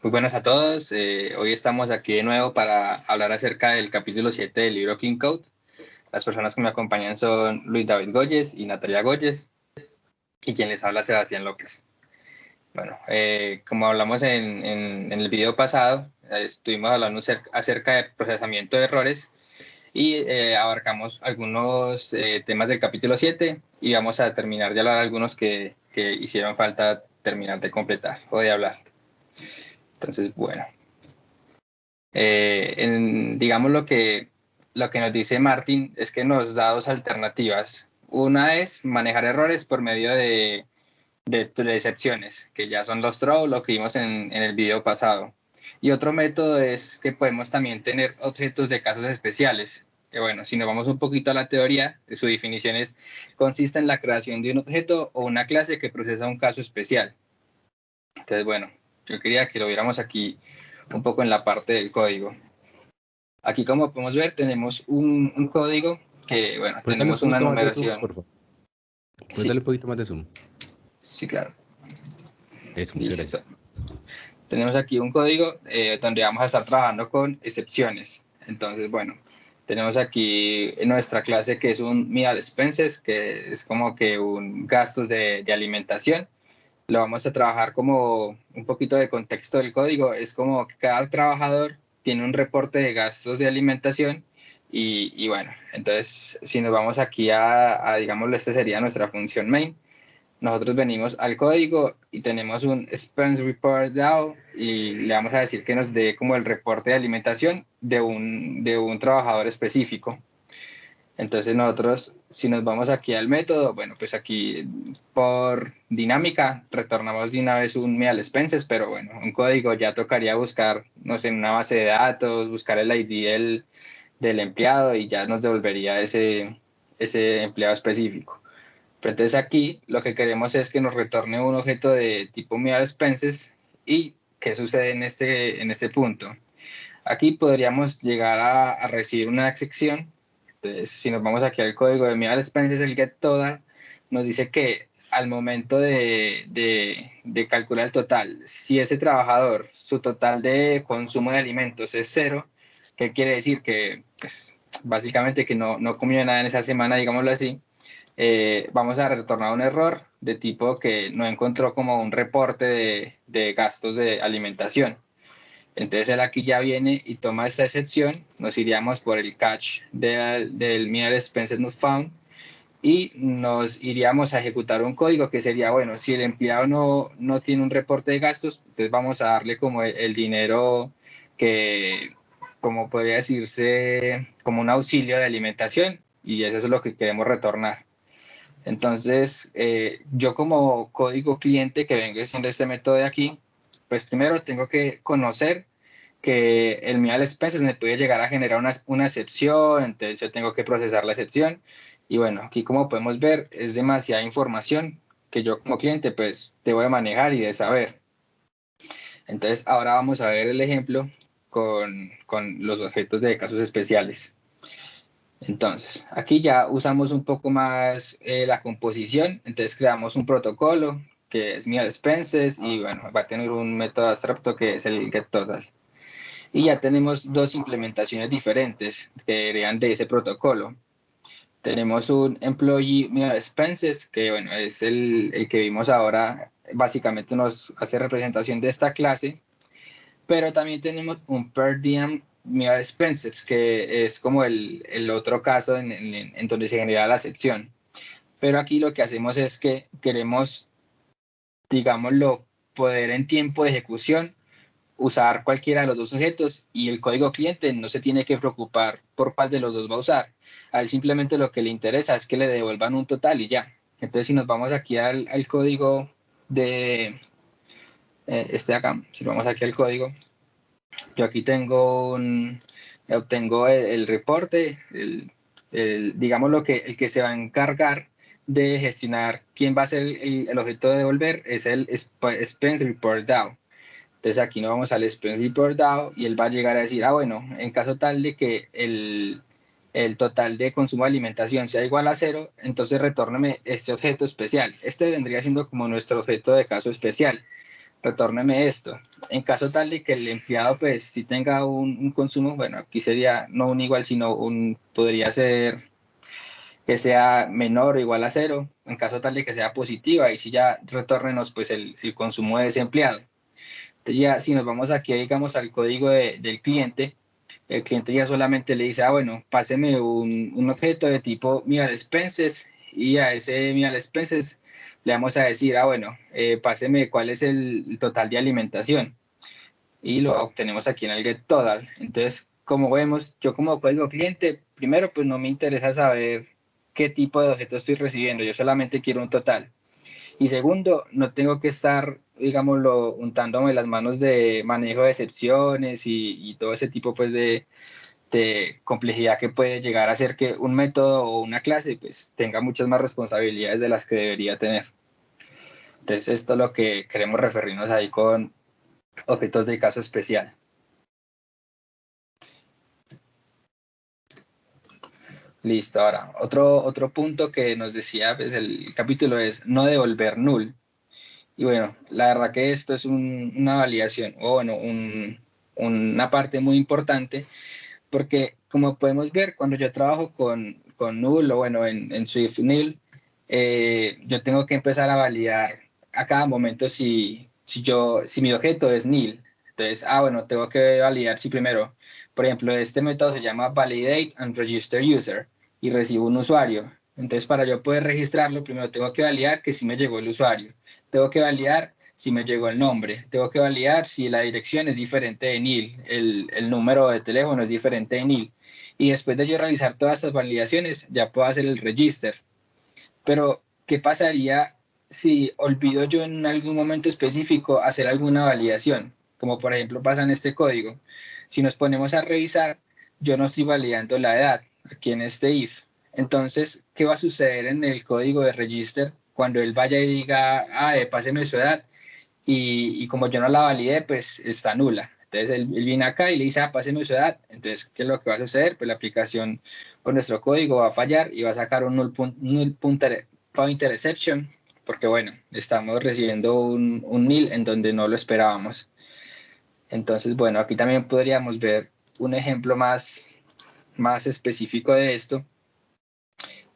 Muy buenas a todos. Hoy estamos aquí de nuevo para hablar acerca del capítulo 7 del libro Clean Code. Las personas que me acompañan son Luis David Goyes y Natalia Goyes, y quien les habla Sebastián López. Bueno, como hablamos en el video pasado, estuvimos hablando acerca de procesamiento de errores y abarcamos algunos temas del capítulo 7 y vamos a terminar de hablar algunos que hicieron falta terminar de completar o de hablar. Entonces, bueno. Digamos lo que nos dice Martin es que nos da dos alternativas. Una es manejar errores por medio de excepciones, que ya son los throw, lo que vimos en el video pasado. Y otro método es que podemos también tener objetos de casos especiales. Que bueno, si nos vamos un poquito a la teoría, su definición consiste en la creación de un objeto o una clase que procesa un caso especial. Entonces, bueno, yo quería que lo viéramos aquí un poco en la parte del código. Aquí, como podemos ver, tenemos un código que, bueno, Puedes darle un tenemos una poquito más de zoom, numeración. por favor. Puedes Sí, darle un poquito más de zoom. sí, claro. Eso, muchas Listo. gracias. Tenemos aquí un código donde vamos a estar trabajando con excepciones. Entonces, bueno, tenemos aquí nuestra clase que es un meal expenses, que es como que un gastos de alimentación. Lo vamos a trabajar como un poquito de contexto del código. Es como que cada trabajador tiene un reporte de gastos de alimentación y bueno, entonces si nos vamos aquí digámoslo, esta sería nuestra función main. Nosotros venimos al código y tenemos un expense report DAO y le vamos a decir que nos dé como el reporte de alimentación de un trabajador específico. Entonces nosotros, si nos vamos aquí al método, bueno, pues aquí por dinámica retornamos de una vez un meal expenses, pero bueno, un código ya tocaría buscar, no sé, en una base de datos, buscar el ID del empleado y ya nos devolvería ese empleado específico. Pero entonces aquí lo que queremos es que nos retorne un objeto de tipo meal expenses. ¿Y qué sucede en este punto? Aquí podríamos llegar a recibir una excepción. Entonces, si nos vamos aquí al código de meal expenses, el get total nos dice que al momento de calcular el total, si ese trabajador, su total de consumo de alimentos es cero, ¿qué quiere decir? Que pues, básicamente que no comió nada en esa semana, digámoslo así. Vamos a retornar un error de tipo que no encontró como un reporte de gastos de alimentación. Entonces él aquí ya viene y toma esta excepción, nos iríamos por el catch del meal expenses not found y nos iríamos a ejecutar un código que sería, bueno, si el empleado no tiene un reporte de gastos, entonces vamos a darle como el dinero que, como podría decirse, como un auxilio de alimentación y eso es lo que queremos retornar. Entonces, yo como código cliente que vengo haciendo este método de aquí, pues primero tengo que conocer que el meal expenses me puede llegar a generar una excepción, entonces yo tengo que procesar la excepción. Y bueno, aquí como podemos ver, es demasiada información que yo como cliente pues debo de manejar y de saber. Entonces, ahora vamos a ver el ejemplo con los objetos de casos especiales. Entonces, aquí ya usamos un poco más la composición, entonces creamos un protocolo que es meal expenses y bueno, va a tener un método abstracto que es el getTotal. Y ya tenemos dos implementaciones diferentes que heredan de ese protocolo. Tenemos un employee meal expenses, que bueno, es el que vimos ahora, básicamente nos hace representación de esta clase, pero también tenemos un per diem meal expenses, que es como el otro caso en donde se genera la sección. Pero aquí lo que hacemos es que queremos, digámoslo, poder en tiempo de ejecución usar cualquiera de los dos objetos y el código cliente no se tiene que preocupar por cuál de los dos va a usar. A él simplemente lo que le interesa es que le devuelvan un total y ya. Entonces, si nos vamos aquí al código de este acá, si vamos aquí al código, yo aquí obtengo el reporte, digamos el que se va a encargar de gestionar quién va a ser el objeto de devolver es el expense report DAO. Entonces aquí nos vamos al expense report DAO y él va a llegar a decir, bueno, en caso tal de que el total de consumo de alimentación sea igual a cero, entonces retórname este objeto especial. Este vendría siendo como nuestro objeto de caso especial. retórneme esto. En caso tal de que el empleado pues si tenga un consumo, bueno, aquí sería no un igual, sino podría ser que sea menor o igual a cero. En caso tal de que sea positiva, y si ya retórnenos pues el consumo de ese empleado. Entonces ya si nos vamos aquí, digamos, al código del cliente, el cliente ya solamente le dice, bueno, páseme un objeto de tipo meal expenses, y a ese meal expenses le vamos a decir, bueno, páseme cuál es el total de alimentación, y lo obtenemos aquí en el get total. Entonces, como vemos, yo como código cliente, primero pues no me interesa saber qué tipo de objeto estoy recibiendo, yo solamente quiero un total. Y segundo, no tengo que estar, digámoslo, untándome las manos de manejo de excepciones y todo ese tipo pues de complejidad que puede llegar a hacer que un método o una clase pues tenga muchas más responsabilidades de las que debería tener. Entonces esto es lo que queremos referirnos ahí con objetos de caso especial. Listo, ahora otro punto que nos decía pues, el capítulo es no devolver null. Y bueno, la verdad que esto es una validación o bueno, una parte muy importante, porque como podemos ver, cuando yo trabajo con null o bueno, en Swift null, yo tengo que empezar a validar a cada momento si mi objeto es nil. Entonces, bueno, tengo que validar si primero, por ejemplo, este método se llama validate and register user y recibo un usuario. Entonces, para yo poder registrarlo, primero tengo que validar que sí me llegó el usuario. Tengo que validar si me llegó el nombre. Tengo que validar si la dirección es diferente de NIL, el número de teléfono es diferente de NIL. Y después de yo realizar todas estas validaciones, ya puedo hacer el register. Pero, ¿qué pasaría si olvido yo en algún momento específico hacer alguna validación? Como por ejemplo pasa en este código. Si nos ponemos a revisar, yo no estoy validando la edad aquí en este if. Entonces, ¿qué va a suceder en el código de register cuando él vaya y diga, páseme su edad? Y como yo no la validé, pues está nula. Entonces él viene acá y le dice, páseme su edad. Entonces, ¿qué es lo que va a suceder? Pues la aplicación con nuestro código va a fallar y va a sacar un null pointer exception, porque bueno, estamos recibiendo un nil en donde no lo esperábamos. Entonces, bueno, aquí también podríamos ver un ejemplo más específico de esto.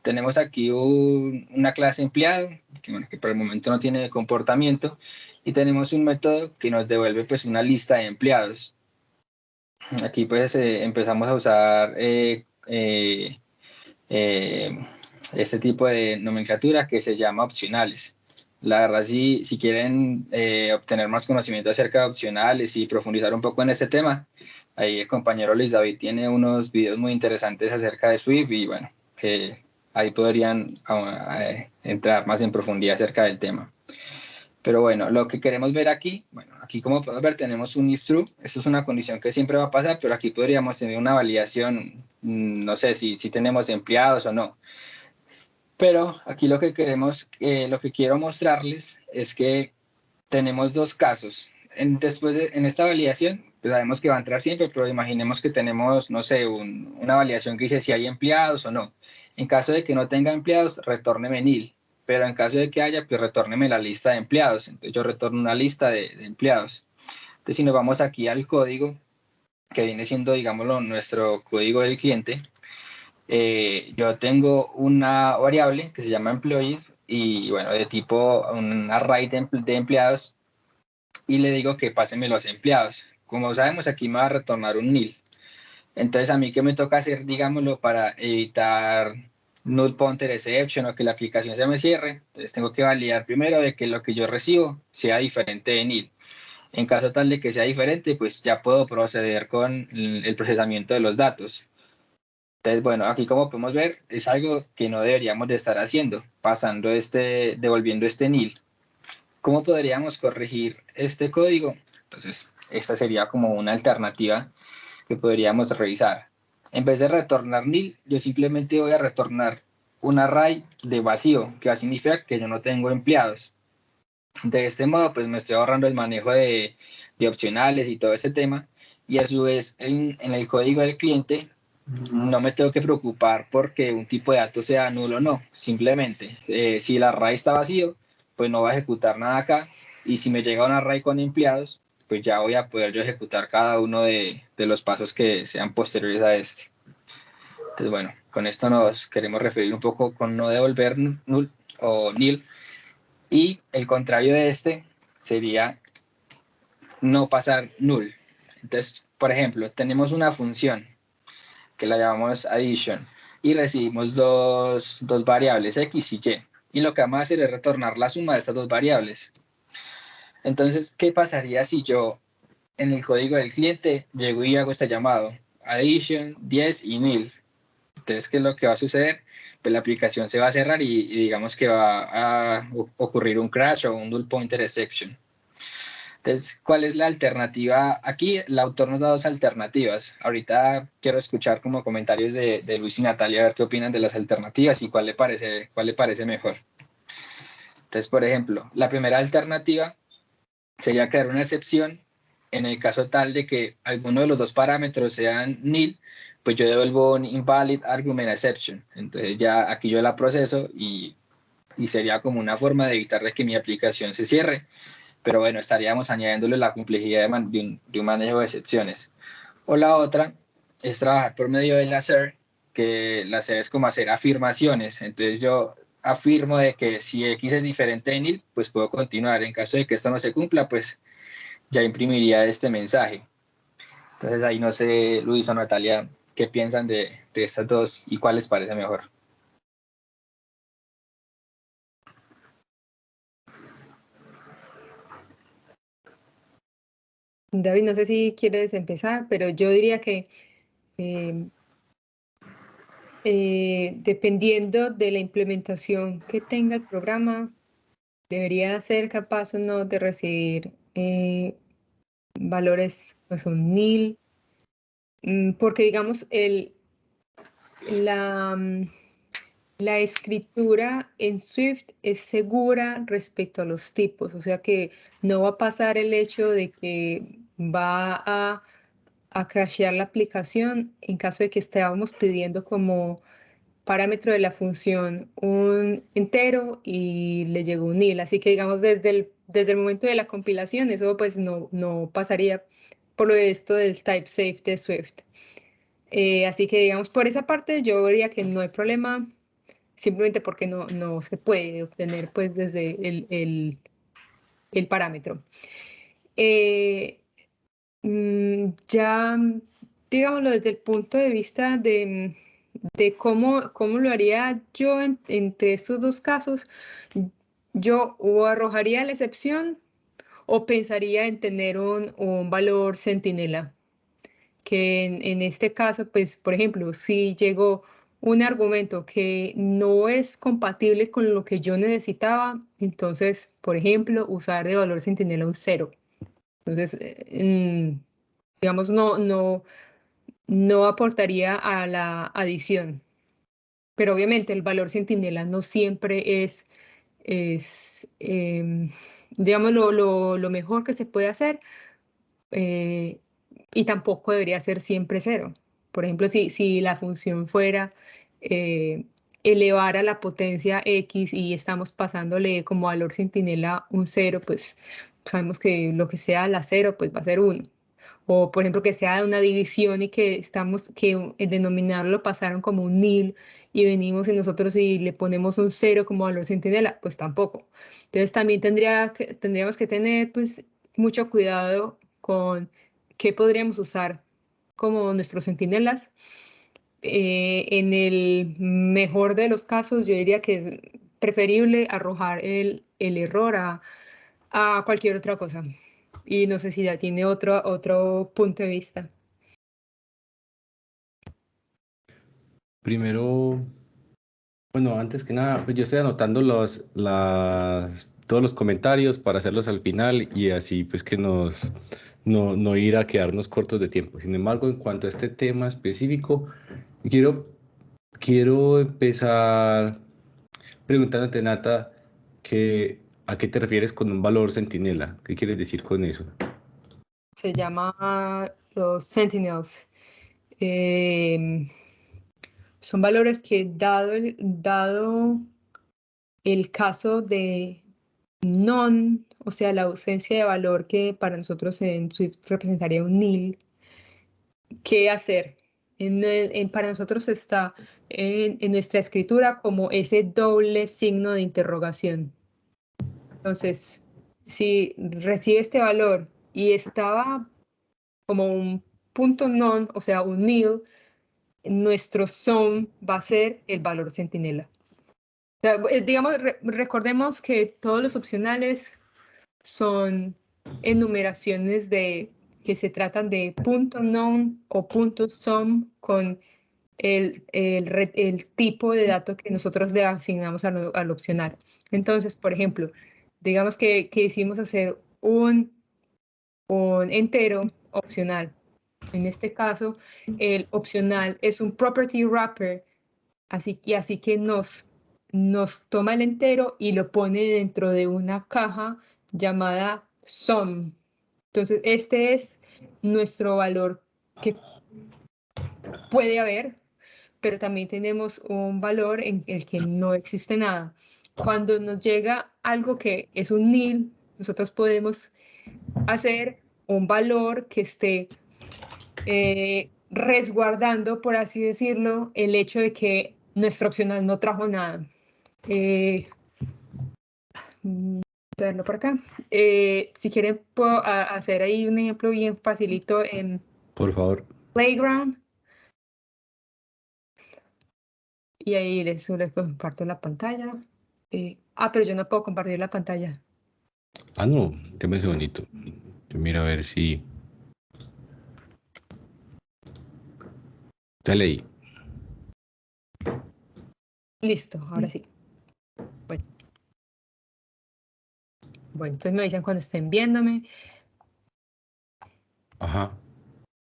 Tenemos aquí una clase empleado, bueno, que por el momento no tiene comportamiento, y tenemos un método que nos devuelve pues una lista de empleados. Aquí pues empezamos a usar eh, este tipo de nomenclatura que se llama opcionales. La verdad, si quieren obtener más conocimiento acerca de opcionales y profundizar un poco en este tema, ahí el compañero Luis David tiene unos videos muy interesantes acerca de Swift y bueno, ahí podrían entrar más en profundidad acerca del tema. Pero bueno, lo que queremos ver aquí, bueno, aquí como podemos ver tenemos un if true, esto es una condición que siempre va a pasar, pero aquí podríamos tener una validación, no sé si tenemos empleados o no. Pero aquí lo que queremos, lo que quiero mostrarles es que tenemos dos casos. En esta validación, pues sabemos que va a entrar siempre, pero imaginemos que tenemos, no sé, una validación que dice si hay empleados o no. En caso de que no tenga empleados, retórneme nil. Pero en caso de que haya, pues retórneme la lista de empleados. Entonces yo retorno una lista de empleados. Entonces si nos vamos aquí al código, que viene siendo, digámoslo, nuestro código del cliente, yo tengo una variable que se llama employees y bueno, de tipo un array de empleados, y le digo que pásenme los empleados. Como sabemos, aquí me va a retornar un nil. Entonces, a mí, ¿qué me toca hacer, digámoslo, para evitar null pointer exception o que la aplicación se me cierre? Entonces, tengo que validar primero de que lo que yo recibo sea diferente de nil. En caso tal de que sea diferente, pues ya puedo proceder con el procesamiento de los datos. Entonces, bueno, aquí como podemos ver, es algo que no deberíamos de estar haciendo, devolviendo este nil. ¿Cómo podríamos corregir este código? Entonces, esta sería como una alternativa que podríamos revisar. En vez de retornar nil, yo simplemente voy a retornar un array de vacío, que va a significar que yo no tengo empleados. De este modo, pues me estoy ahorrando el manejo de opcionales y todo ese tema. Y a su vez, en el código del cliente, no me tengo que preocupar porque un tipo de datos sea nulo o no. Simplemente, si el array está vacío, pues no va a ejecutar nada acá. y si me llega un array con empleados, pues ya voy a poder yo ejecutar cada uno de los pasos que sean posteriores a este. Entonces, bueno, con esto nos queremos referir un poco con no devolver null o nil, y el contrario de este sería no pasar null. Entonces, por ejemplo, tenemos una función que la llamamos addition y recibimos dos variables x y y. Y lo que vamos a hacer es retornar la suma de estas dos variables. Entonces, ¿qué pasaría si yo en el código del cliente llego y hago este llamado? Addition, 10 y nil. Entonces, ¿qué es lo que va a suceder? Pues la aplicación se va a cerrar y digamos que va a ocurrir un crash o un null pointer exception. Entonces, ¿cuál es la alternativa? Aquí el autor nos da dos alternativas. Ahorita quiero escuchar como comentarios de Luis y Natalia, a ver qué opinan de las alternativas y cuál le parece mejor. Entonces, por ejemplo, la primera alternativa sería crear una excepción en el caso tal de que alguno de los dos parámetros sean nil, pues yo devuelvo un invalid argument exception. Entonces ya aquí yo la proceso y sería como una forma de evitar de que mi aplicación se cierre. Pero bueno, estaríamos añadiéndole la complejidad de un manejo de excepciones. O la otra es trabajar por medio del hacer, que el hacer es como hacer afirmaciones. Entonces yo afirmo de que si X es diferente de nil, pues puedo continuar. En caso de que esto no se cumpla, pues ya imprimiría este mensaje. Entonces ahí no sé, Luis o Natalia, qué piensan de estas dos y cuál les parece mejor. David, no sé si quieres empezar, pero yo diría que eh, dependiendo de la implementación que tenga el programa, debería ser capaz o no de recibir valores que son nil, porque digamos la, la escritura en Swift es segura respecto a los tipos, o sea que no va a pasar el hecho de que va a crashear la aplicación en caso de que estábamos pidiendo como parámetro de la función un entero y le llegó un nil. Así que digamos desde el momento de la compilación eso pues no pasaría por lo de esto del type safe de Swift. Así que digamos por esa parte yo diría que no hay problema, simplemente porque no se puede obtener pues desde el parámetro. Ya, digámoslo, desde el punto de vista de cómo lo haría yo entre estos dos casos, yo o arrojaría la excepción o pensaría en tener un valor centinela, que en este caso, pues, por ejemplo, si llegó un argumento que no es compatible con lo que yo necesitaba, entonces, por ejemplo, usar de valor centinela un 0. Entonces, digamos, no aportaría a la adición. Pero obviamente el valor centinela no siempre es digamos, lo mejor que se puede hacer, y tampoco debería ser siempre 0. Por ejemplo, si la función fuera elevar a la potencia X y estamos pasándole como valor centinela un 0, pues sabemos que lo que sea la 0 pues va a ser 1. O por ejemplo que sea de una división y que el denominador lo pasaron como un nil y venimos y nosotros y le ponemos un 0 como valor centinela, pues tampoco. Entonces también tendríamos que tener pues mucho cuidado con qué podríamos usar como nuestros centinelas. En el mejor de los casos, yo diría que es preferible arrojar el error a cualquier otra cosa. Y no sé si ya tiene otro punto de vista. Primero, bueno, antes que nada, pues yo estoy anotando todos los comentarios para hacerlos al final y así pues que no ir a quedarnos cortos de tiempo. Sin embargo, en cuanto a este tema específico, quiero, quiero empezar preguntándote, Nata, ¿a qué te refieres con un valor centinela? ¿Qué quieres decir con eso? Se llama los Sentinels. Eh, Son valores que dado el caso none, o sea, la ausencia de valor que para nosotros en Swift representaría un nil, ¿qué hacer? Para nosotros está en nuestra escritura como ese doble signo de interrogación. Entonces, si recibe este valor y estaba como un punto non, o sea, un nil, nuestro sum va a ser el valor centinela. O sea, digamos, recordemos que todos los opcionales son enumeraciones que se tratan de punto non o punto sum con el tipo de dato que nosotros le asignamos al opcional. Entonces, por ejemplo, digamos que quisimos hacer un entero opcional. En este caso, el opcional es un property wrapper, así que nos toma el entero y lo pone dentro de una caja llamada sum. Entonces, este es nuestro valor que puede haber, pero también tenemos un valor en el que no existe nada. Cuando nos llega algo que es un nil, nosotros podemos hacer un valor que esté resguardando, por así decirlo, el hecho de que nuestro opcional no trajo nada. Verlo por acá. Si quieren, puedo hacer ahí un ejemplo bien facilito en Por favor. Playground. Y ahí les comparto la pantalla. Pero yo no puedo compartir la pantalla. Ah, no, déme ese bonito. Yo miro a ver si... Dale ahí. Listo, ahora sí. Bueno, entonces me dicen cuando estén viéndome. Ajá.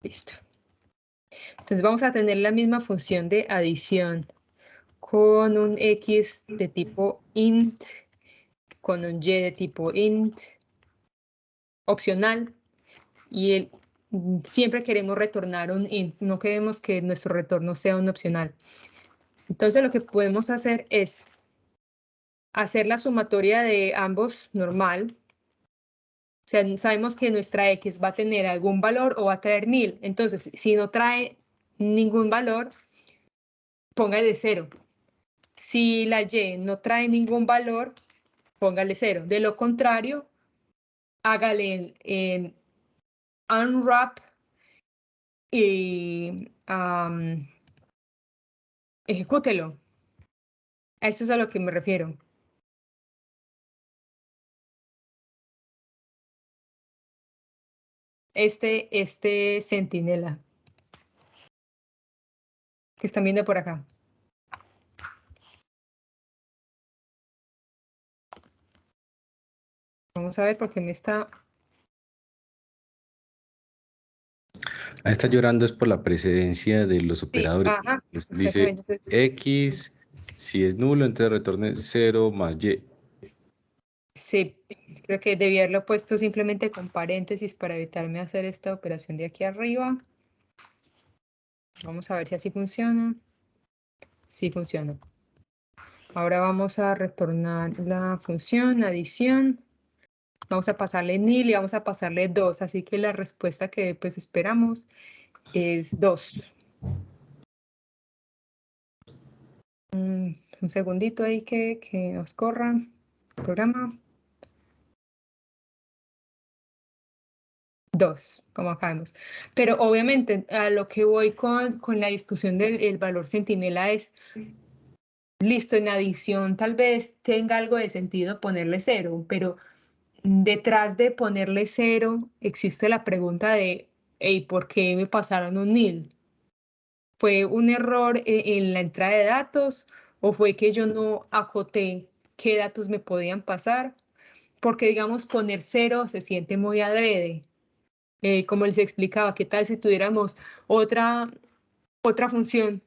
Listo. Entonces vamos a tener la misma función de adición con un X de tipo int, con un Y de tipo int, opcional, y siempre queremos retornar un int, no queremos que nuestro retorno sea un opcional. Entonces lo que podemos hacer es hacer la sumatoria de ambos normal. O sea, sabemos que nuestra X va a tener algún valor o va a traer nil. Entonces, si no trae ningún valor, póngale 0. Si la Y no trae ningún valor, póngale 0. De lo contrario, hágale en unwrap y ejecútelo. A eso es a lo que me refiero. Este centinela que están viendo por acá. Vamos a ver por qué me está... Ahí está llorando es por la precedencia de los Sí, operadores. ajá, Dice exactamente. X, si es nulo, entonces retorne 0 más Y. Sí, creo que debía haberlo puesto simplemente con paréntesis para evitarme hacer esta operación de aquí arriba. Vamos a ver si así funciona. Sí funciona. Ahora vamos a retornar la función adición. Vamos a pasarle nil y vamos a pasarle 2. Así que la respuesta que pues esperamos es 2. Un segundito ahí que nos corra el programa. 2, como acá vemos. Pero obviamente a lo que voy con la discusión del valor centinela es, listo, en adición tal vez tenga algo de sentido ponerle 0, pero detrás de ponerle 0 existe la pregunta de, hey, ¿por qué me pasaron un nil? ¿Fue un error en la entrada de datos o fue que yo no acoté qué datos me podían pasar? Porque digamos poner 0 se siente muy adrede. Como les explicaba, ¿qué tal si tuviéramos otra función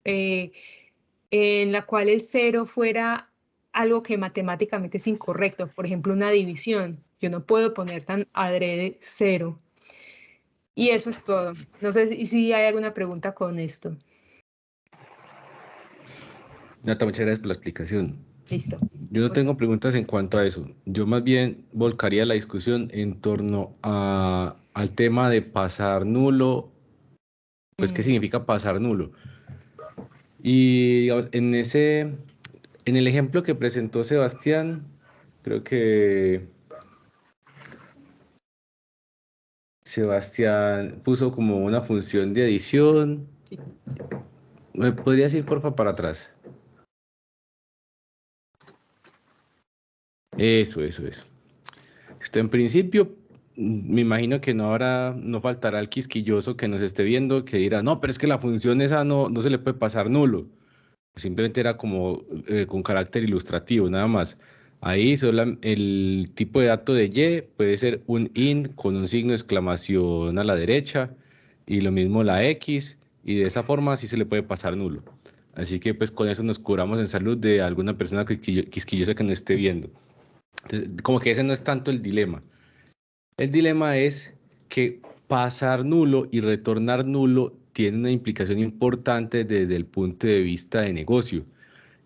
en la cual el 0 fuera algo que matemáticamente es incorrecto? Por ejemplo, una división. Yo no puedo poner tan adrede 0. Y eso es todo. No sé si hay alguna pregunta con esto. Nata, muchas gracias por la explicación. Listo. Yo no tengo preguntas en cuanto a eso. Yo más bien volcaría la discusión en torno al tema de pasar nulo, pues qué significa pasar nulo. Y digamos, en el ejemplo que presentó Sebastián, creo que Sebastián puso como una función de adición. Sí. ¿Me podrías ir, porfa, para atrás? Eso. En principio, me imagino que no faltará el quisquilloso que nos esté viendo que dirá, no, pero es que la función esa no se le puede pasar nulo. Simplemente era como con carácter ilustrativo, nada más. Ahí el tipo de dato de Y puede ser un int con un signo de exclamación a la derecha y lo mismo la X, y de esa forma sí se le puede pasar nulo. Así que pues con eso nos curamos en salud de alguna persona quisquillosa que nos esté viendo. Entonces, como que ese no es tanto el dilema. El dilema es que pasar nulo y retornar nulo tiene una implicación importante desde el punto de vista de negocio.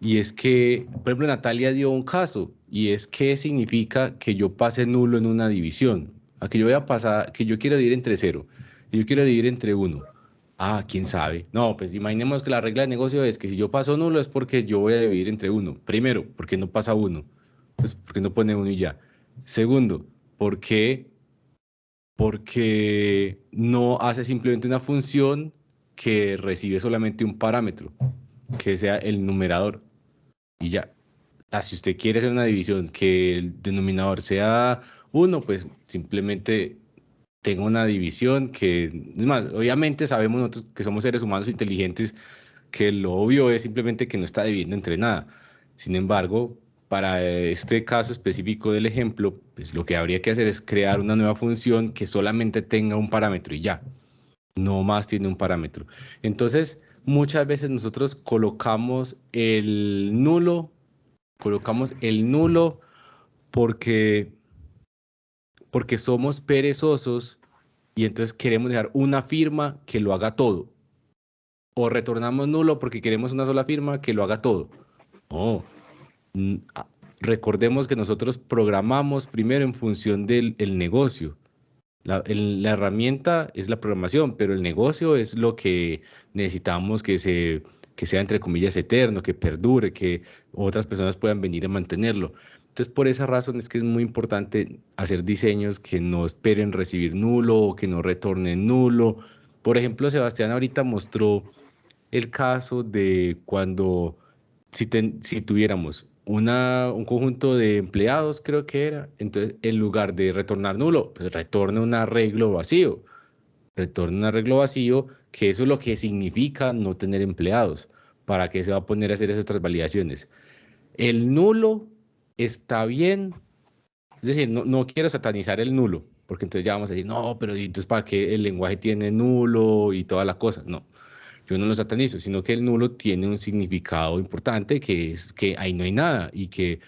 Y es que, por ejemplo, Natalia dio un caso, y es qué significa que yo pase nulo en una división. A que yo voy a pasar, que yo quiero dividir entre 0 y yo quiero dividir entre 1. Ah, quién sabe. No, pues imaginemos que la regla de negocio es que si yo paso nulo es porque yo voy a dividir entre 1. Primero, porque no pasa 1. Pues porque no pone 1 y ya. Segundo, porque no hace simplemente una función que recibe solamente un parámetro, que sea el numerador, y ya. Si usted quiere hacer una división que el denominador sea 1, pues simplemente tenga una división que, es más, obviamente sabemos nosotros que somos seres humanos inteligentes que lo obvio es simplemente que no está dividiendo entre nada. Sin embargo, para este caso específico del ejemplo, pues lo que habría que hacer es crear una nueva función que solamente tenga un parámetro y ya, no más tiene un parámetro. Entonces, muchas veces nosotros colocamos el nulo porque somos perezosos y entonces queremos dejar una firma que lo haga todo. O retornamos nulo porque queremos una sola firma que lo haga todo. No. Recordemos que nosotros programamos primero en función del negocio. La herramienta es la programación, pero el negocio es lo que necesitamos que sea entre comillas eterno, que perdure, que otras personas puedan venir a mantenerlo. Entonces, por esa razón es que es muy importante hacer diseños que no esperen recibir nulo o que no retornen nulo. Por ejemplo, Sebastián ahorita mostró el caso de cuando si tuviéramos un conjunto de empleados, creo que era, entonces en lugar de retornar nulo, pues retorna un arreglo vacío. Retorna un arreglo vacío, que eso es lo que significa no tener empleados. ¿Para qué se va a poner a hacer esas otras validaciones? El nulo está bien, es decir, no quiero satanizar el nulo, porque entonces ya vamos a decir, no, pero entonces ¿para qué el lenguaje tiene nulo y toda la cosa? No, yo no lo satanizo, sino que el nulo tiene un significado importante, que es que ahí no hay nada y que,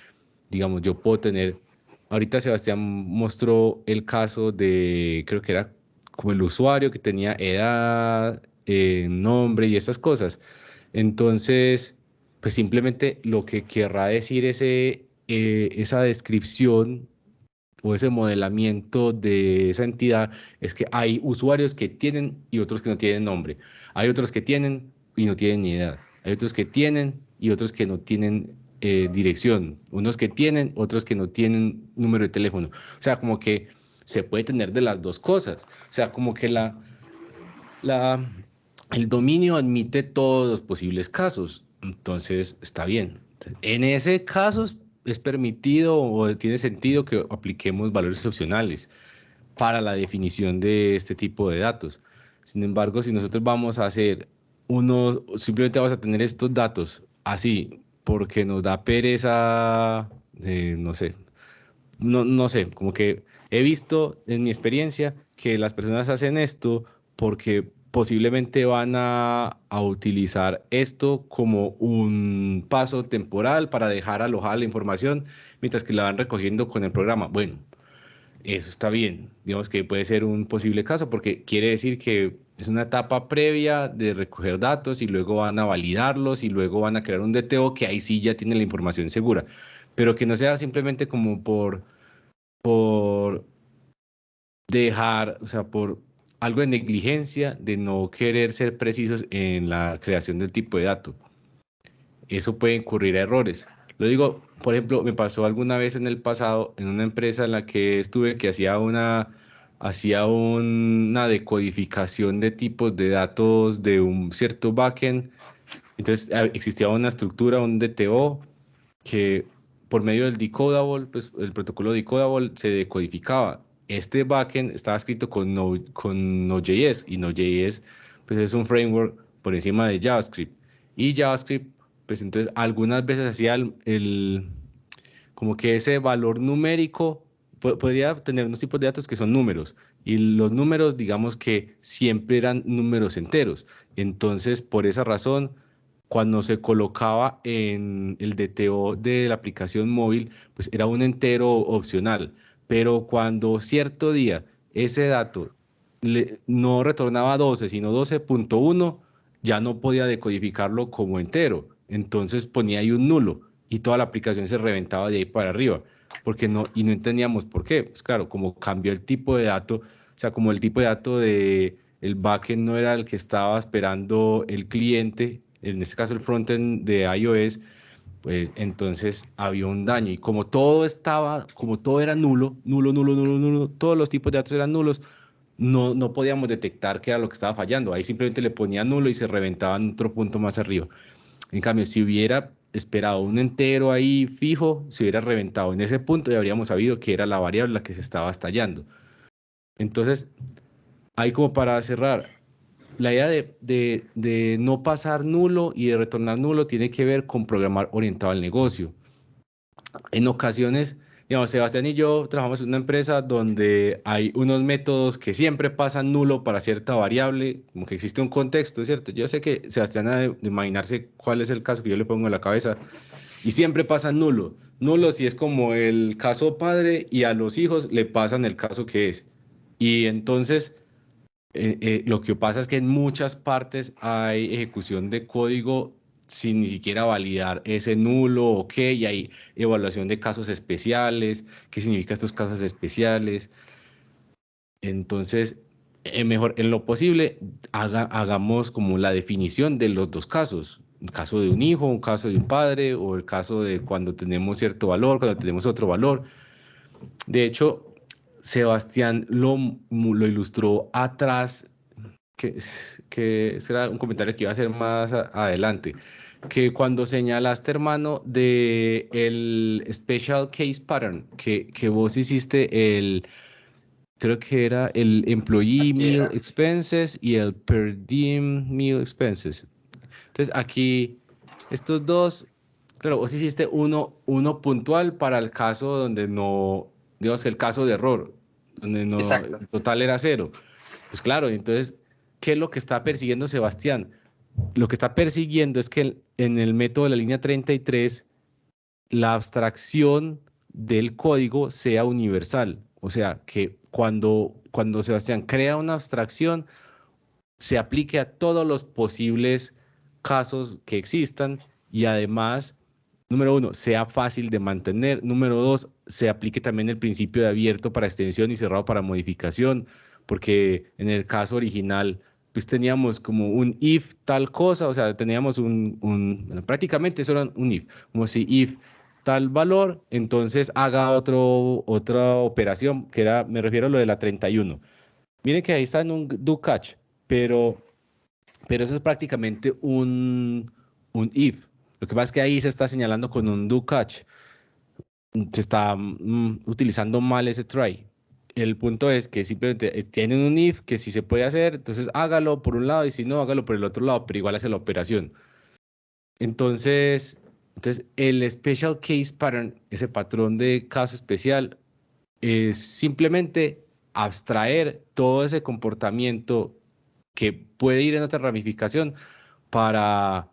digamos, yo puedo tener, ahorita Sebastián mostró el caso de, creo que era como el usuario que tenía edad, nombre y esas cosas. Entonces, pues simplemente lo que querrá decir esa descripción o ese modelamiento de esa entidad es que hay usuarios que tienen y otros que no tienen nombre. Hay otros que tienen y no tienen ni edad. Hay otros que tienen y otros que no tienen dirección. Unos que tienen, otros que no tienen número de teléfono. O sea, como que se puede tener de las dos cosas. O sea, como que el dominio admite todos los posibles casos. Entonces, está bien. En ese caso es permitido o tiene sentido que apliquemos valores opcionales para la definición de este tipo de datos. Sin embargo, si nosotros vamos a hacer simplemente vamos a tener estos datos así, porque nos da pereza, no sé, no sé, como que he visto en mi experiencia que las personas hacen esto porque posiblemente van a utilizar esto como un paso temporal para dejar alojada la información mientras que la van recogiendo con el programa. Bueno, eso está bien, digamos que puede ser un posible caso porque quiere decir que Es una etapa previa de recoger datos y luego van a validarlos y luego van a crear un DTO que ahí sí ya tiene la información segura. Pero que no sea simplemente como por dejar, o sea, por algo de negligencia, de no querer ser precisos en la creación del tipo de dato. Eso puede incurrir a errores. Lo digo, por ejemplo, me pasó alguna vez en el pasado en una empresa en la que estuve que hacía una decodificación de tipos de datos de un cierto backend. Entonces existía una estructura, un DTO, que por medio del decodable, pues el protocolo decodable se decodificaba. Este backend estaba escrito con Node.js y Node.js pues es un framework por encima de JavaScript. Y JavaScript, pues entonces algunas veces hacía como que ese valor numérico podría tener unos tipos de datos que son números. Y los números, digamos que siempre eran números enteros. Entonces, por esa razón, cuando se colocaba en el DTO de la aplicación móvil, pues era un entero opcional. Pero cuando cierto día ese dato no retornaba 12, sino 12.1, ya no podía decodificarlo como entero. Entonces ponía ahí un nulo y toda la aplicación se reventaba de ahí para arriba. Y no entendíamos por qué. Pues claro, como cambió el tipo de dato, o sea, como el tipo de dato de el backend no era el que estaba esperando el cliente, en este caso el frontend de iOS, pues entonces había un daño. Y como todo era nulo, nulo, nulo, nulo, nulo, todos los tipos de datos eran nulos, no podíamos detectar qué era lo que estaba fallando. Ahí simplemente le ponía nulo y se reventaba en otro punto más arriba. En cambio, si hubiera esperado un entero ahí fijo, se hubiera reventado en ese punto y habríamos sabido que era la variable la que se estaba estallando. Entonces, ahí como para cerrar, la idea de no pasar nulo y de retornar nulo tiene que ver con programar orientado al negocio. En ocasiones, digamos, Sebastián y yo trabajamos en una empresa donde hay unos métodos que siempre pasan nulo para cierta variable, como que existe un contexto, ¿cierto? Yo sé que Sebastián ha de imaginarse cuál es el caso que yo le pongo en la cabeza y siempre pasan nulo. Nulo si es como el caso padre y a los hijos le pasan el caso que es. Y entonces lo que pasa es que en muchas partes hay ejecución de código sin ni siquiera validar ese nulo o qué, y hay evaluación de casos especiales, qué significa estos casos especiales. Entonces, mejor en lo posible, hagamos como la definición de los dos casos. Un caso de un hijo, un caso de un padre, o el caso de cuando tenemos cierto valor, cuando tenemos otro valor. De hecho, Sebastián lo ilustró atrás, que será un comentario que iba a hacer más adelante, que cuando señalaste, hermano, de el Special Case Pattern, que vos hiciste creo que era el Employee Meal Expenses y el Per Diem Meal Expenses. Entonces aquí, estos dos, claro, vos hiciste uno puntual para el caso donde no, digamos, el caso de error, donde no, Exacto. el total era 0. Pues claro, entonces, ¿qué es lo que está persiguiendo Sebastián? Lo que está persiguiendo es que en el método de la línea 33, la abstracción del código sea universal. O sea, que cuando Sebastián crea una abstracción, se aplique a todos los posibles casos que existan y además, número 1, sea fácil de mantener. Número 2, se aplique también el principio de abierto para extensión y cerrado para modificación, porque en el caso original, pues teníamos como un if tal cosa, o sea, teníamos bueno, prácticamente eso era un if, como si if tal valor, entonces haga otra operación, que era, me refiero a lo de la 31. Miren que ahí está en un do catch, pero eso es prácticamente un if. Lo que pasa es que ahí se está señalando con un do catch. Se está utilizando mal ese try. El punto es que simplemente tienen un if que si se puede hacer, entonces hágalo por un lado y si no, hágalo por el otro lado, pero igual hace la operación. Entonces el Special Case Pattern, ese patrón de caso especial, es simplemente abstraer todo ese comportamiento que puede ir en otra ramificación para,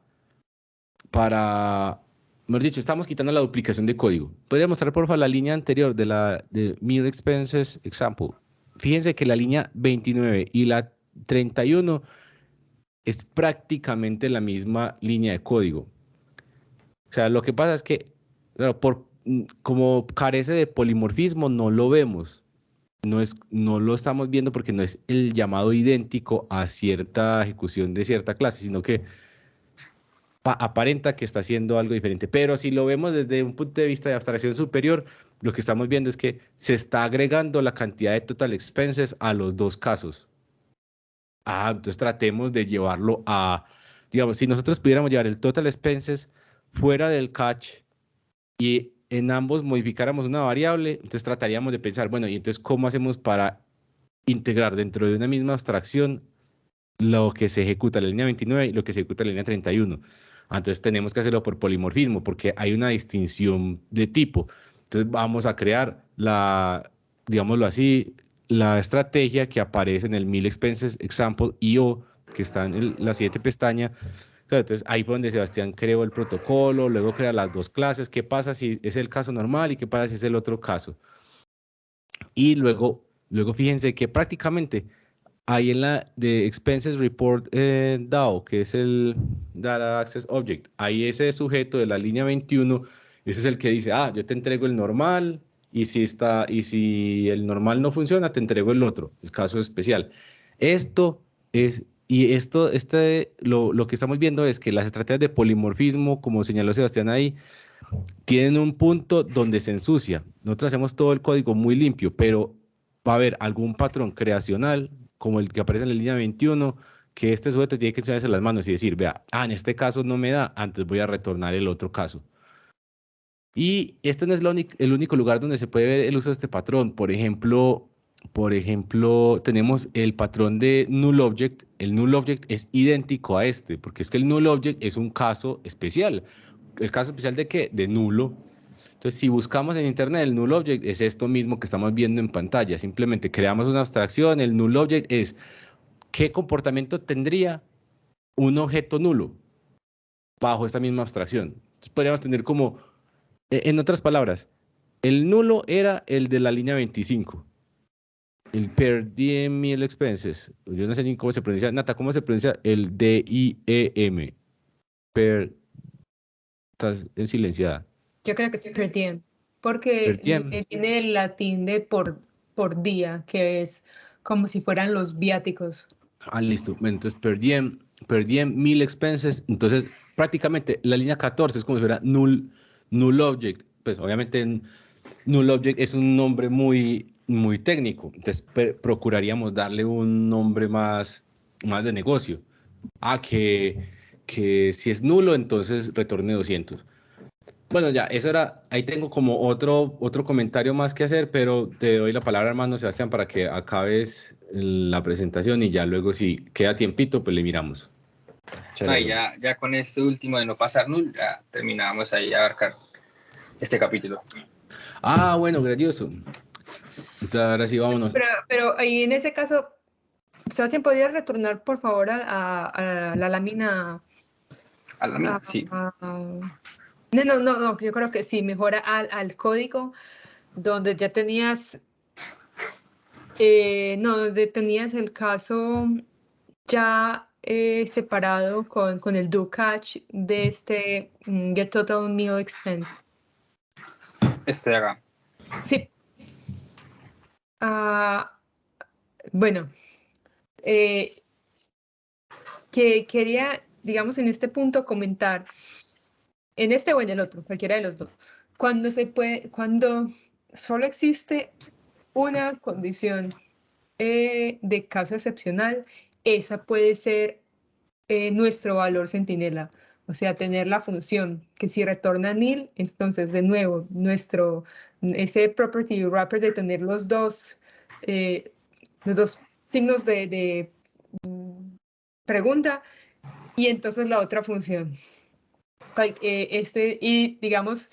mejor dicho, estamos quitando la duplicación de código. ¿Podría mostrar, por favor, la línea anterior de Meal Expenses Example? Fíjense que la línea 29 y la 31 es prácticamente la misma línea de código. O sea, lo que pasa es que, claro, como carece de polimorfismo, no lo vemos. No lo estamos viendo porque no es el llamado idéntico a cierta ejecución de cierta clase, sino que aparenta que está haciendo algo diferente. Pero si lo vemos desde un punto de vista de abstracción superior, lo que estamos viendo es que se está agregando la cantidad de total expenses a los dos casos. Entonces tratemos de llevarlo a, digamos, si nosotros pudiéramos llevar el total expenses fuera del catch y en ambos modificáramos una variable, entonces trataríamos de pensar, bueno, y entonces ¿cómo hacemos para integrar dentro de una misma abstracción lo que se ejecuta en la línea 29 y lo que se ejecuta en la línea 31? Entonces tenemos que hacerlo por polimorfismo, porque hay una distinción de tipo. Entonces vamos a crear digámoslo así, la estrategia que aparece en el mil expenses example IO, que está en la siguiente pestaña. Entonces ahí fue donde Sebastián creó el protocolo, luego crea las dos clases, qué pasa si es el caso normal y qué pasa si es el otro caso. Y luego fíjense que prácticamente ahí en la de Expenses Report DAO, que es el Data Access Object, ahí ese sujeto de la línea 21, ese es el que dice, yo te entrego el normal, y si el normal no funciona, te entrego el otro, el caso especial. Lo que estamos viendo es que las estrategias de polimorfismo, como señaló Sebastián ahí, tienen un punto donde se ensucia. Nosotros hacemos todo el código muy limpio, pero va a haber algún patrón creacional, como el que aparece en la línea 21, que este sujeto tiene que echarse las manos y decir, vea, en este caso no me da, antes voy a retornar el otro caso. Y este no es el único lugar donde se puede ver el uso de este patrón. Por ejemplo, tenemos el patrón de null object. El null object es idéntico a este, porque es que el null object es un caso especial. ¿El caso especial de qué? De nulo. Entonces, si buscamos en internet, el null object es esto mismo que estamos viendo en pantalla. Simplemente creamos una abstracción. El null object es qué comportamiento tendría un objeto nulo bajo esta misma abstracción. Entonces, podríamos tener como, en otras palabras, el nulo era el de la línea 25. El per diem meal expenses. Yo no sé ni cómo se pronuncia. Nata, ¿cómo se pronuncia el DIEM? Estás en silenciada. Yo creo que es per diem, porque viene del latín de por día, que es como si fueran los viáticos. Listo. Entonces, per diem meal expenses. Entonces, prácticamente la línea 14 es como si fuera null object. Pues obviamente null object es un nombre muy, muy técnico. Entonces, procuraríamos darle un nombre más de negocio. Que si es nulo, entonces retorne 200. Bueno, ya, eso era, ahí tengo como otro comentario más que hacer, pero te doy la palabra, hermano Sebastián, para que acabes la presentación y ya luego si queda tiempito, pues le miramos. Y ya con este último de no pasar null, ya terminamos ahí a abarcar este capítulo. Bueno, grandioso. Entonces, ahora sí, vámonos. Pero ahí en ese caso, Sebastián, ¿podría retornar, por favor, a la lámina? A la lámina, sí. No, yo creo que sí, mejora al código donde ya tenías, donde tenías el caso ya separado con el do catch de este get total meal expense. Este de acá. Sí. Bueno, que quería, digamos, en este punto comentar, en este o en el otro, cualquiera de los dos, cuando solo existe una condición de caso excepcional, esa puede ser nuestro valor centinela, o sea, tener la función que si retorna nil, entonces de nuevo, ese property wrapper de tener los dos signos de pregunta y entonces la otra función. Y digamos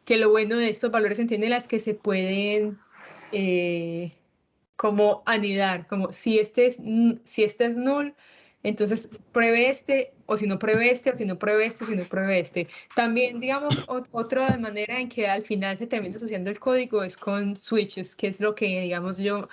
que lo bueno de estos valores centinela es que se pueden como anidar, como si este es null, entonces pruebe este, o si no pruebe este, o si no pruebe este, o si no pruebe este. También, digamos, otra manera en que al final se termina asociando el código es con switches, que es lo que, digamos, yo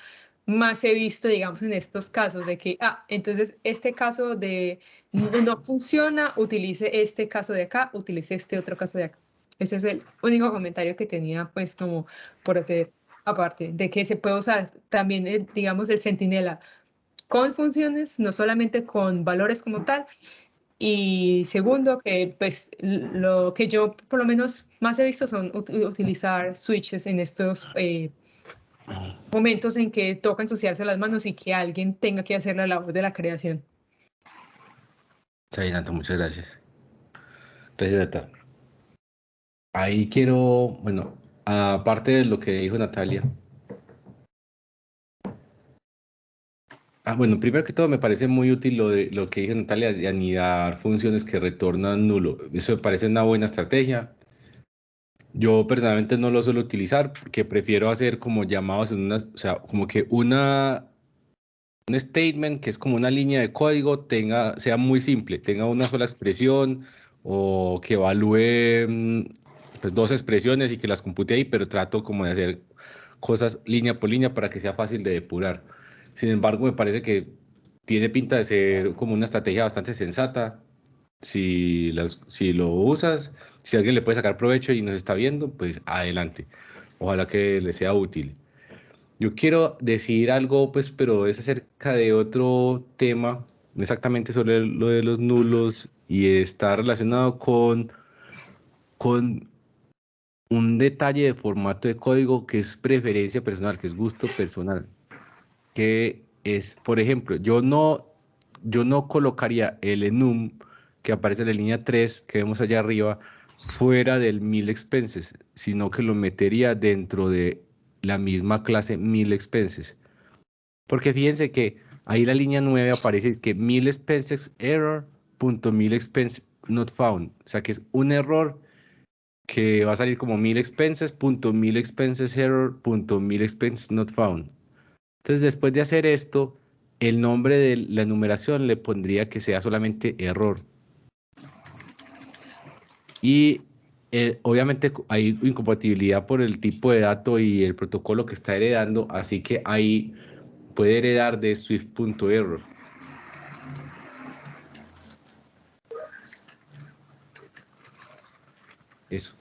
más he visto, digamos, en estos casos de que, entonces este caso de no funciona, utilice este caso de acá, utilice este otro caso de acá. Ese es el único comentario que tenía, pues, como por hacer, aparte de que se puede usar también, digamos, el centinela con funciones, no solamente con valores como tal. Y segundo, que pues lo que yo por lo menos más he visto son utilizar switches en estos momentos en que toca ensuciarse las manos y que alguien tenga que hacer la labor de la creación. Sí, Nata, muchas gracias. Gracias, Nata. Ahí quiero, bueno, aparte de lo que dijo Natalia. Bueno, primero que todo me parece muy útil lo que dijo Natalia de anidar funciones que retornan nulo. Eso me parece una buena estrategia. Yo personalmente no lo suelo utilizar porque prefiero hacer como llamados en una, o sea, como que un statement que es como una línea de código sea muy simple, tenga una sola expresión o que evalúe pues, dos expresiones y que las compute ahí, pero trato como de hacer cosas línea por línea para que sea fácil de depurar. Sin embargo, me parece que tiene pinta de ser como una estrategia bastante sensata. Si lo usas, si alguien le puede sacar provecho y nos está viendo, pues adelante. Ojalá que le sea útil. Yo quiero decir algo, pues, pero es acerca de otro tema, no exactamente sobre lo de los nulos y está relacionado con un detalle de formato de código que es preferencia personal, que es gusto personal, que es, por ejemplo, yo no colocaría el enum que aparece en la línea 3 que vemos allá arriba fuera del 1000 expenses, sino que lo metería dentro de la misma clase 1000 expenses. Porque fíjense que ahí la línea 9 aparece es que 1000 expenses error punto 1000 expense not found. O sea que es un error que va a salir como 1000 expenses punto 1000 expenses error punto 1000 expenses not found. Entonces después de hacer esto, el nombre de la enumeración le pondría que sea solamente error. Y obviamente hay incompatibilidad por el tipo de dato y el protocolo que está heredando, así que ahí puede heredar de Swift.error. Eso.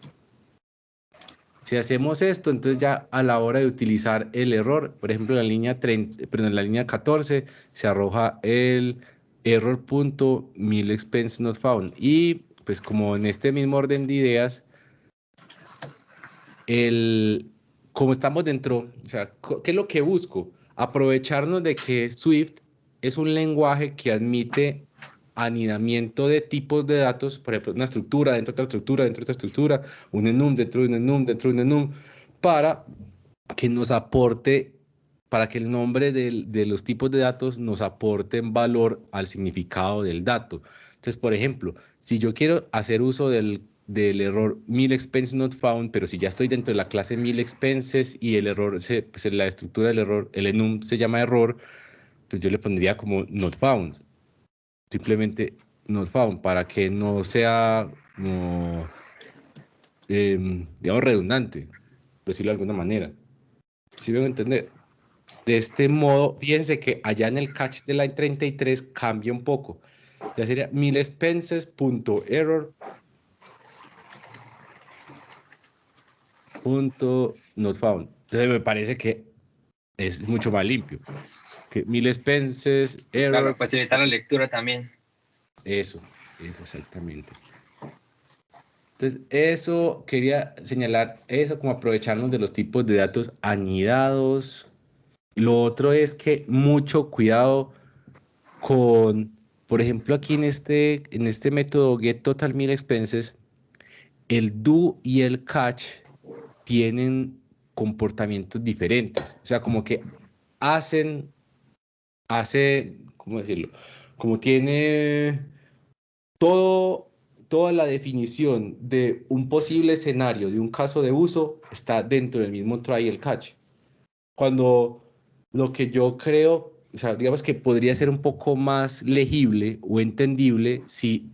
Si hacemos esto, entonces ya a la hora de utilizar el error, por ejemplo, en la línea 30, perdón, en la línea 14 se arroja el error.1000 expense not found. Y pues como en este mismo orden de ideas, como estamos dentro, o sea, ¿qué es lo que busco? Aprovecharnos de que Swift es un lenguaje que admite anidamiento de tipos de datos, por ejemplo, una estructura dentro de otra estructura, dentro de otra estructura, un enum dentro de un enum, dentro de un enum, para que nos aporte, para que el nombre de los tipos de datos nos aporten valor al significado del dato. Entonces, por ejemplo, si yo quiero hacer uso del error 1000 expenses not found, pero si ya estoy dentro de la clase 1000 expenses y el error, pues la estructura del error, el enum se llama error, pues yo le pondría como not found. Simplemente not found, para que no sea, como, digamos, redundante, por decirlo de alguna manera. ¿Sí me voy a entender? De este modo, fíjense que allá en el catch de line 33 cambia un poco. Ya sería 1000 expenses.error not found. Entonces me parece que es mucho más limpio. Que 1000 expenses, error. Claro, facilita la lectura también. Eso exactamente. Entonces, eso quería señalar, eso como aprovecharnos de los tipos de datos anidados. Lo otro es que mucho cuidado con, por ejemplo, aquí en este método getTotal1000expenses, el do y el catch tienen comportamientos diferentes. O sea, como que ¿cómo decirlo? Como tiene toda la definición de un posible escenario, de un caso de uso, está dentro del mismo try y el catch. Cuando lo que yo creo, o sea, digamos que podría ser un poco más legible o entendible si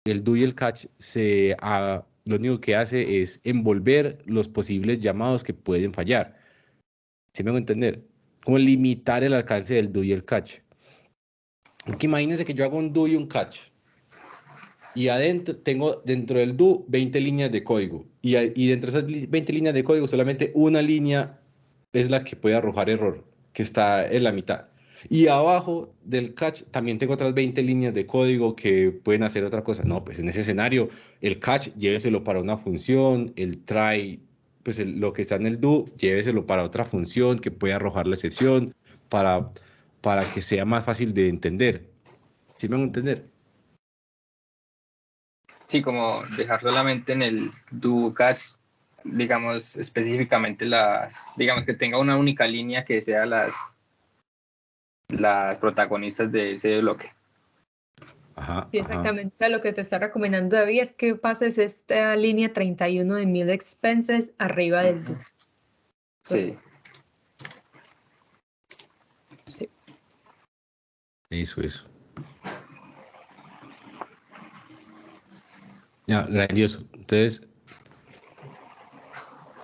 el do y el catch lo único que hace es envolver los posibles llamados que pueden fallar. ¿Sí me hago entender? como limitar el alcance del do y el catch. Porque imagínense que yo hago un do y un catch. Y adentro tengo dentro del do 20 líneas de código. Y dentro de esas 20 líneas de código solamente una línea es la que puede arrojar error, que está en la mitad. Y abajo del catch también tengo otras 20 líneas de código que pueden hacer otra cosa. No, pues en ese escenario el catch lléveselo para una función, el try, pues lo que está en el do, lléveselo para otra función que puede arrojar la excepción para, para que sea más fácil de entender. ¿Sí me van a entender? Sí, como dejar solamente en el do catch, digamos, específicamente digamos que tenga una única línea que sea las protagonistas de ese bloque. Ajá, Sí, ajá. exactamente. O sea, lo que te está recomendando David es que pases esta línea 31 de Meal Expenses arriba del do. Sí. Sí. Eso. Ya, grandioso. Entonces,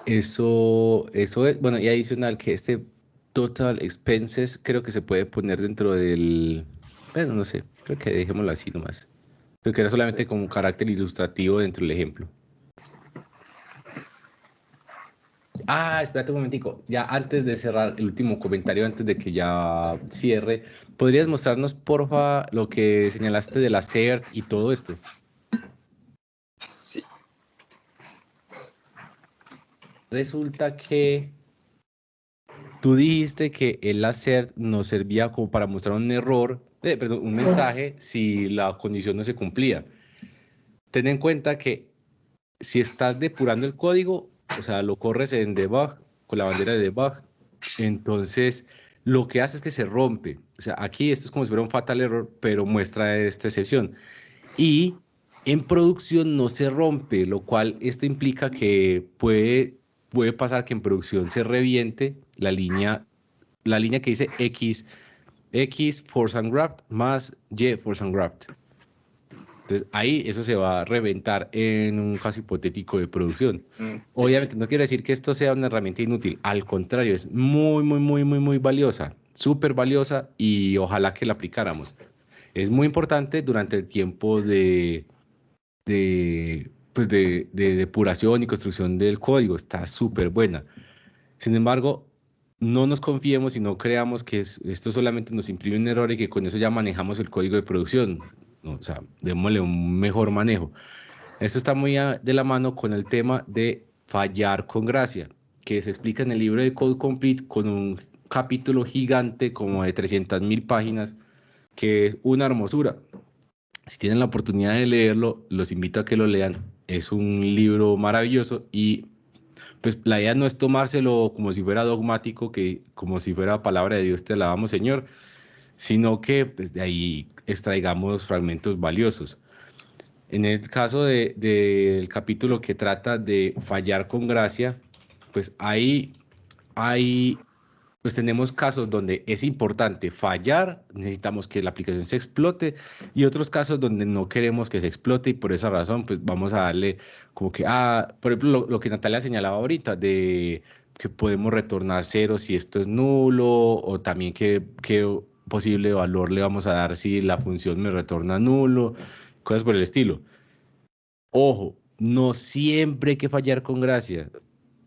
eso es, bueno, y adicional que este total expenses creo que se puede poner dentro del, bueno, no sé, creo que dejémoslo así nomás. Creo que era solamente como un carácter ilustrativo dentro del ejemplo. Ah, espérate un momentico, ya antes de cerrar el último comentario, antes de que ya cierre, ¿podrías mostrarnos, porfa, lo que señalaste de la CERT y todo esto? Sí. Resulta que tú dijiste que el assert nos servía como para mostrar un error, perdón, un mensaje si la condición no se cumplía. Ten en cuenta que si estás depurando el código, o sea, lo corres en debug, con la bandera de debug, entonces lo que hace es que se rompe. O sea, aquí esto es como si fuera un fatal error, pero muestra esta excepción. Y en producción no se rompe, lo cual esto implica que puede pasar que en producción se reviente la línea que dice X force and graft más Y force and graft. Entonces ahí eso se va a reventar en un caso hipotético de producción. Sí, Obviamente sí. no quiere decir que esto sea una herramienta inútil, al contrario, es muy valiosa, súper valiosa y ojalá que la aplicáramos. Es muy importante durante el tiempo de depuración y construcción del código, está súper buena. Sin embargo, no nos confiemos y no creamos que esto solamente nos imprime un error y que con eso ya manejamos el código de producción. No, o sea, démosle un mejor manejo. Esto está muy de la mano con el tema de fallar con gracia, que se explica en el libro de Code Complete con un capítulo gigante como de 300.000 páginas, que es una hermosura. Si tienen la oportunidad de leerlo, los invito a que lo lean. Es un libro maravilloso y pues la idea no es tomárselo como si fuera dogmático, que como si fuera palabra de Dios te alabamos Señor, sino que pues, de ahí extraigamos fragmentos valiosos. En el caso del capítulo que trata de fallar con gracia, pues ahí hay pues tenemos casos donde es importante fallar, necesitamos que la aplicación se explote y otros casos donde no queremos que se explote y por esa razón pues vamos a darle como que, por ejemplo, lo que Natalia señalaba ahorita de que podemos retornar cero si esto es nulo o también qué posible valor le vamos a dar si la función me retorna nulo, cosas por el estilo. Ojo, no siempre hay que fallar con gracia.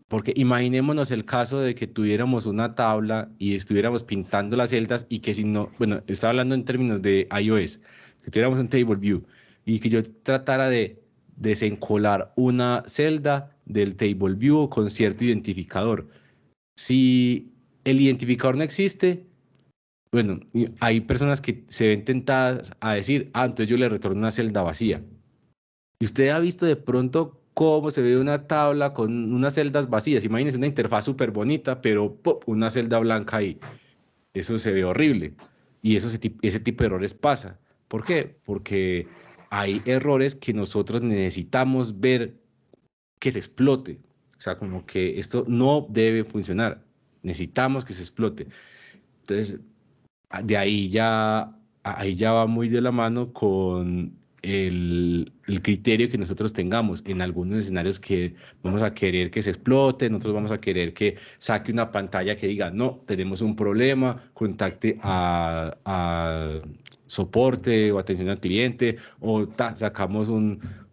Porque imaginémonos el caso de que tuviéramos una tabla y estuviéramos pintando las celdas y que si no, bueno, estaba hablando en términos de iOS, que tuviéramos un table view y que yo tratara de desencolar una celda del table view con cierto identificador. Si el identificador no existe, bueno, hay personas que se ven tentadas a decir, entonces yo le retorno una celda vacía. Y usted ha visto de pronto cómo se ve una tabla con unas celdas vacías. Imagínese una interfaz súper bonita, pero ¡pop! Una celda blanca ahí. Eso se ve horrible. Y ese tipo de errores pasa. ¿Por qué? Porque hay errores que nosotros necesitamos ver que se explote. O sea, como que esto no debe funcionar. Necesitamos que se explote. Entonces, de ahí ya va muy de la mano con el criterio que nosotros tengamos. En algunos escenarios que vamos a querer que se explote, nosotros vamos a querer que saque una pantalla que diga, no, tenemos un problema, contacte a soporte o atención al cliente, o sacamos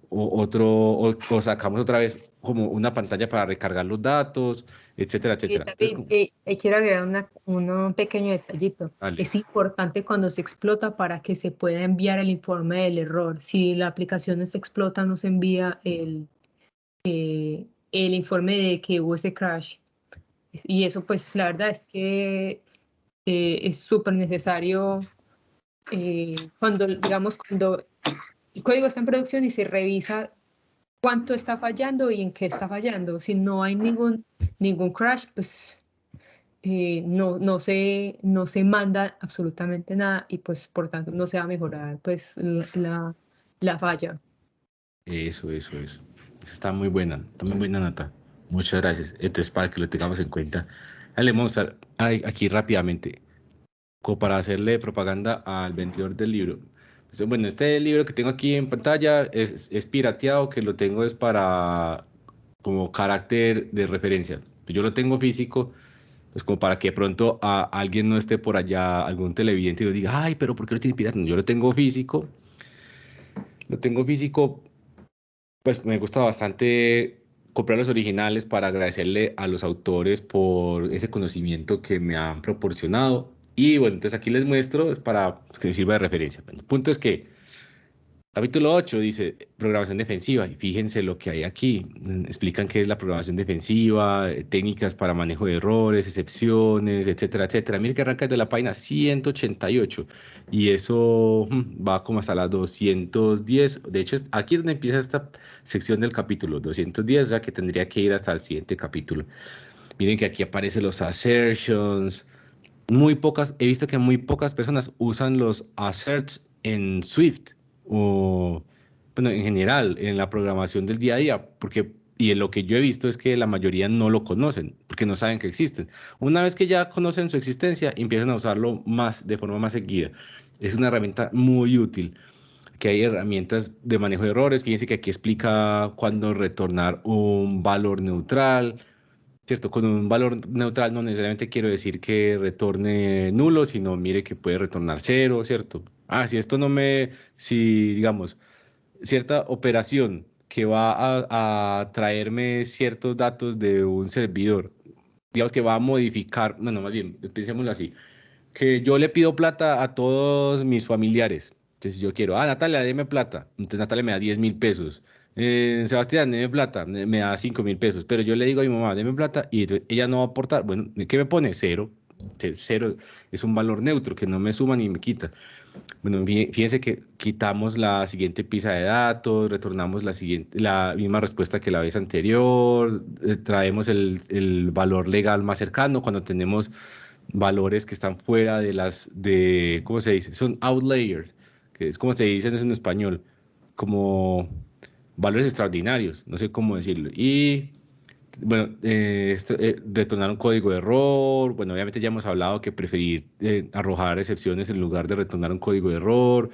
o sacamos otra vez como una pantalla para recargar los datos, etcétera, etcétera. Entonces, Quiero agregar un pequeño detallito. vale. Es importante cuando se explota para que se pueda enviar el informe del error. Si la aplicación no se explota, no se envía el informe de que hubo ese crash. Y eso, pues, la verdad es que es súper necesario cuando el código está en producción y se revisa cuánto está fallando y en qué está fallando. Si no hay ningún crash, pues no se manda absolutamente nada y pues por tanto no se va a mejorar pues la falla. Eso. Está muy buena, Nata. Muchas gracias. Entonces, para que lo tengamos en cuenta. Le vamos a mostrar aquí rápidamente, como para hacerle propaganda al vendedor del libro. Entonces, bueno, este libro que tengo aquí en pantalla es pirateado, que lo tengo es para como carácter de referencia. Yo lo tengo físico, pues como para que pronto alguien no esté por allá, algún televidente y lo diga, ay, pero ¿por qué lo tiene pirata? No, yo lo tengo físico. Lo tengo físico, pues me gusta bastante comprar los originales para agradecerle a los autores por ese conocimiento que me han proporcionado. Y bueno, entonces aquí les muestro, es para que me sirva de referencia. Bueno, el punto es que capítulo 8 dice programación defensiva, y fíjense lo que hay aquí. Explican qué es la programación defensiva, técnicas para manejo de errores, excepciones, etcétera, etcétera. Miren que arranca desde la página 188 y eso va como hasta la 210. De hecho, aquí es donde empieza esta sección del capítulo 210, ya que tendría que ir hasta el siguiente capítulo. Miren que aquí aparecen los assertions. He visto que muy pocas personas usan los asserts en Swift o, bueno, en general, en la programación del día a día, y en lo que yo he visto es que la mayoría no lo conocen, porque no saben que existen. Una vez que ya conocen su existencia, empiezan a usarlo de forma más seguida. Es una herramienta muy útil, que hay herramientas de manejo de errores. Fíjense que aquí explica cuándo retornar un valor neutral, ¿cierto? Con un valor neutral no necesariamente quiero decir que retorne nulo, sino mire que puede retornar cero, ¿cierto? Si digamos, cierta operación que va a traerme ciertos datos de un servidor, digamos que va a modificar, bueno, más bien, pensémoslo así, que yo le pido plata a todos mis familiares. Entonces yo quiero, Natalia, deme plata. Entonces Natalia me da 10.000 pesos. Sebastián, deme plata, me da 5.000 pesos. Pero yo le digo a mi mamá, deme plata, y ella no va a aportar. Bueno, ¿qué me pone? Cero. Cero es un valor neutro que no me suma ni me quita. Bueno, fíjense que quitamos la siguiente pista de datos, retornamos la misma respuesta que la vez anterior, traemos el valor legal más cercano cuando tenemos valores que están fuera ¿cómo se dice? Son outliers, que es como se dice en español, como valores extraordinarios, no sé cómo decirlo. Y bueno, retornar un código de error. Bueno, obviamente ya hemos hablado que preferir arrojar excepciones en lugar de retornar un código de error,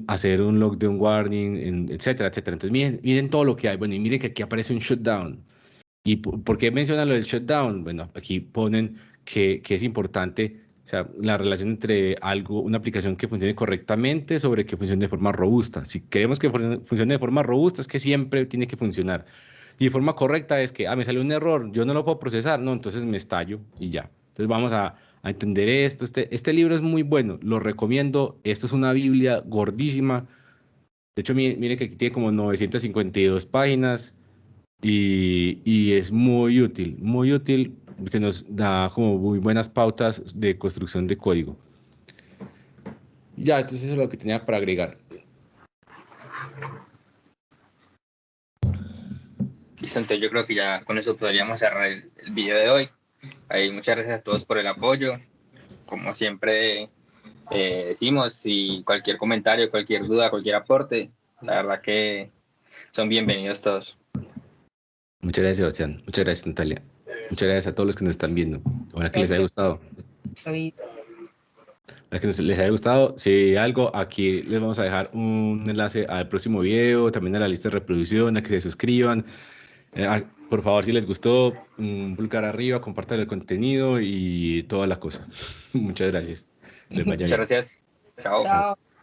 hacer un log de un warning, etcétera, etcétera. Entonces, miren todo lo que hay. Bueno, y miren que aquí aparece un shutdown. ¿Y por qué mencionan lo del shutdown? Bueno, aquí ponen que es importante, o sea, la relación entre una aplicación que funcione correctamente sobre que funcione de forma robusta. Si queremos que funcione de forma robusta, es que siempre tiene que funcionar. Y de forma correcta es que, me salió un error, yo no lo puedo procesar, no, entonces me estallo y ya. Entonces vamos a entender esto. Este libro es muy bueno, lo recomiendo. Esto es una Biblia gordísima. De hecho, mire que aquí tiene como 952 páginas y es muy útil, porque nos da como muy buenas pautas de construcción de código. Ya, entonces eso es lo que tenía para agregar. Listo, entonces yo creo que ya con eso podríamos cerrar el video de hoy. Muchas gracias a todos por el apoyo. Como siempre decimos, si cualquier comentario, cualquier duda, cualquier aporte, la verdad que son bienvenidos todos. Muchas gracias, Sebastián. Muchas gracias, Natalia. Muchas gracias a todos los que nos están viendo. Ojalá que les haya gustado. David. que les haya gustado. Si algo, aquí les vamos a dejar un enlace al próximo video, también a la lista de reproducción, a que se suscriban. Por favor, si les gustó, un pulgar arriba, compartan el contenido y toda la cosa. Muchas gracias. Les vaya Muchas bien. gracias. Chao. Chao.